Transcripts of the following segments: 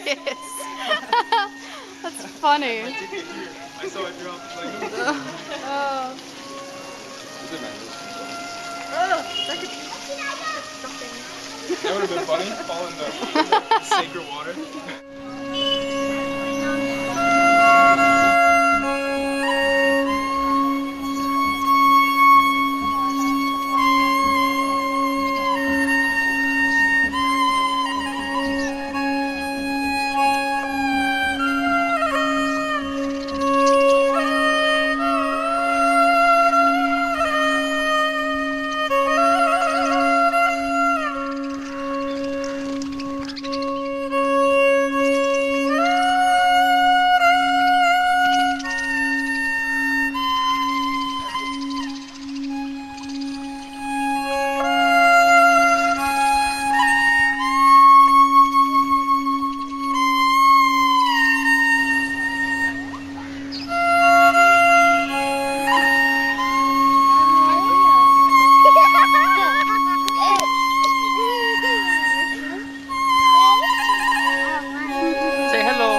Yes. That's funny. I saw it drop like. Oh. That would have been funny. Fall in the sacred water. Say hello.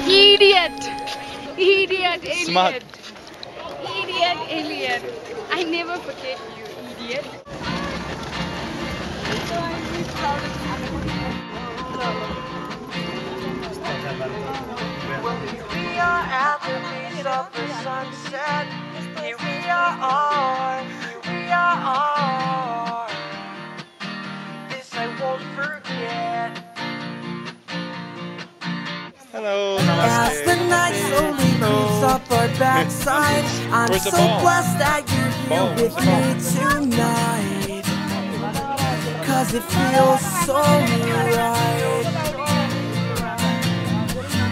Idiot! Idiot, Elliot! Smart. Idiot, Elliot! I never forget you, idiot! We are at the base of the sunset. Here we are. Here we are. This I won't forget. Hello. As the night slowly creeps up our backside, I'm Where's the so ball? blessed that you're here Ball, with where's the ball? me tonight. Cause it feels so right.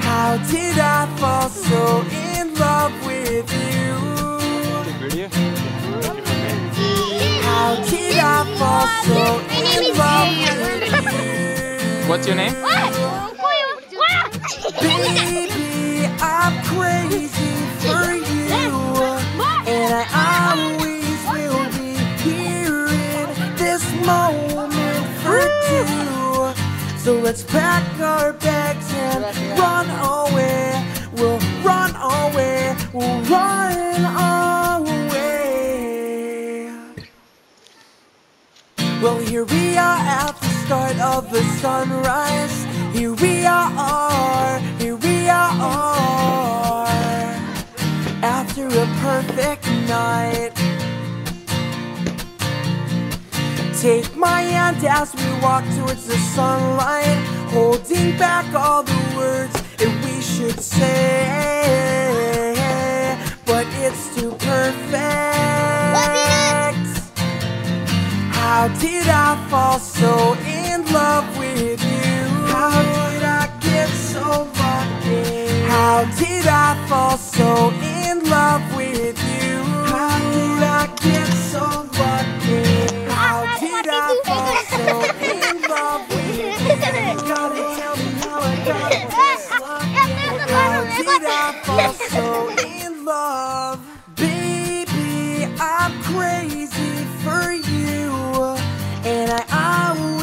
How did I fall so in love with you? How did I fall so in love with you? What's your name? Baby, I'm crazy for you, and I always will be here in this moment for two. So let's pack our bags and run away. We'll run away. We'll run away. Well, here we are at the start of the sunrise. Here we are, here we are, after a perfect night. Take my hand as we walk towards the sunlight, holding back all the words that we should say, but it's too perfect. How did I fall so in love with you? How did I get so lucky? How did I fall so in love with you? How did I get so lucky? How did I fall so in love with you? Gotta tell me how I got this lucky. How did I fall so in love? Baby, I'm crazy for you, and I always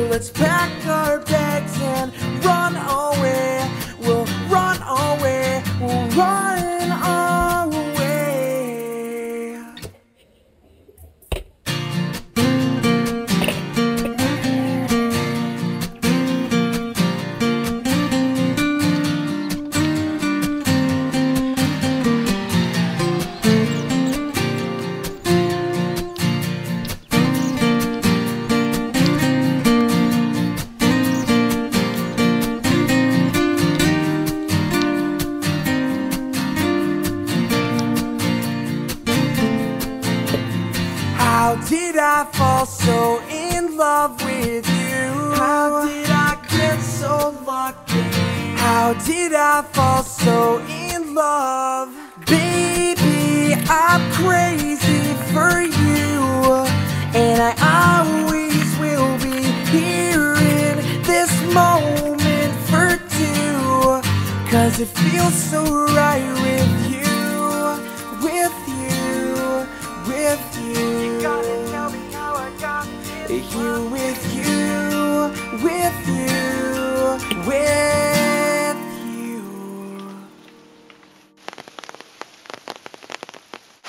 So let's pack our bags and run away. We'll run away. We'll run away. How did I fall so in love with you? How did I get so lucky? How did I fall so in love? Baby, I'm crazy for you, and I always will be here in this moment for two, 'cause it feels so right with you, with you, with you. You gotta tell me how I got here. You, with you, with you, with you.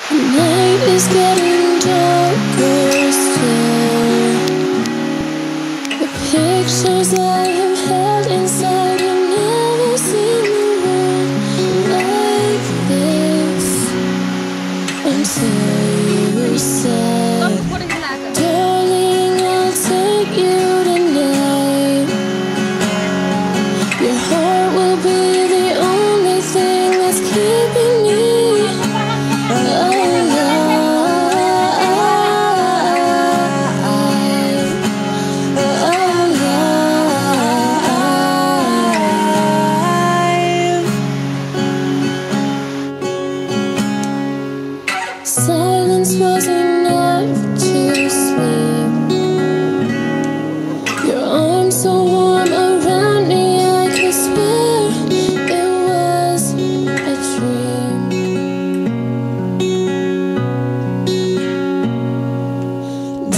The night is getting darker still. The pictures I have held inside have never seen the world like this until you said, darling, I'll take you tonight. Your heart will be the only thing that's keeping me alive. Silence was enough to sleep. Your arms so warm around me, I could swear it was a dream.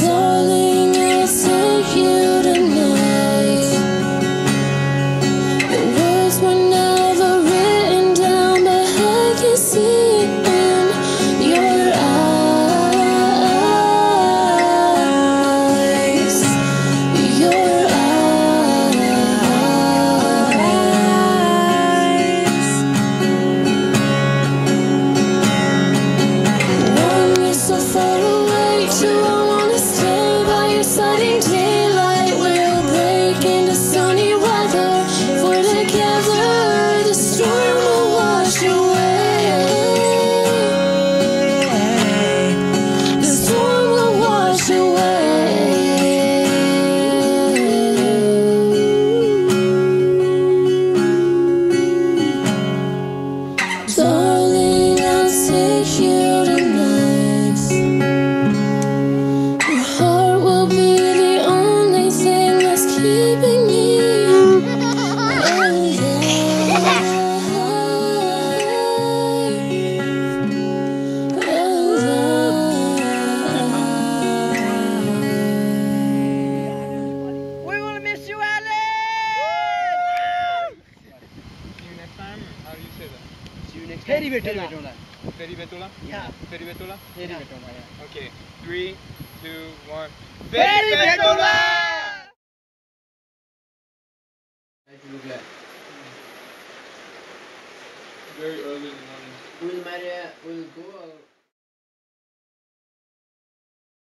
Darling, I'll take you tonight. The words were never written down, but I can see in your eyes, your eyes. One, you're so far away, two, I wanna stay by your side in daylight. We'll break into sunny weather, if we're together, the storm will wash away. The storm will wash away. Darling, I'll take you tonight. Your heart will be the only thing that's keeping me alive. We're gonna miss you, Alex! See you next time. How do you say that? See you next Very time. betul. Feri Betola? Yeah. Feri Betola? Very betul. Yeah. Okay. 3, 2, 1. Feri Betola!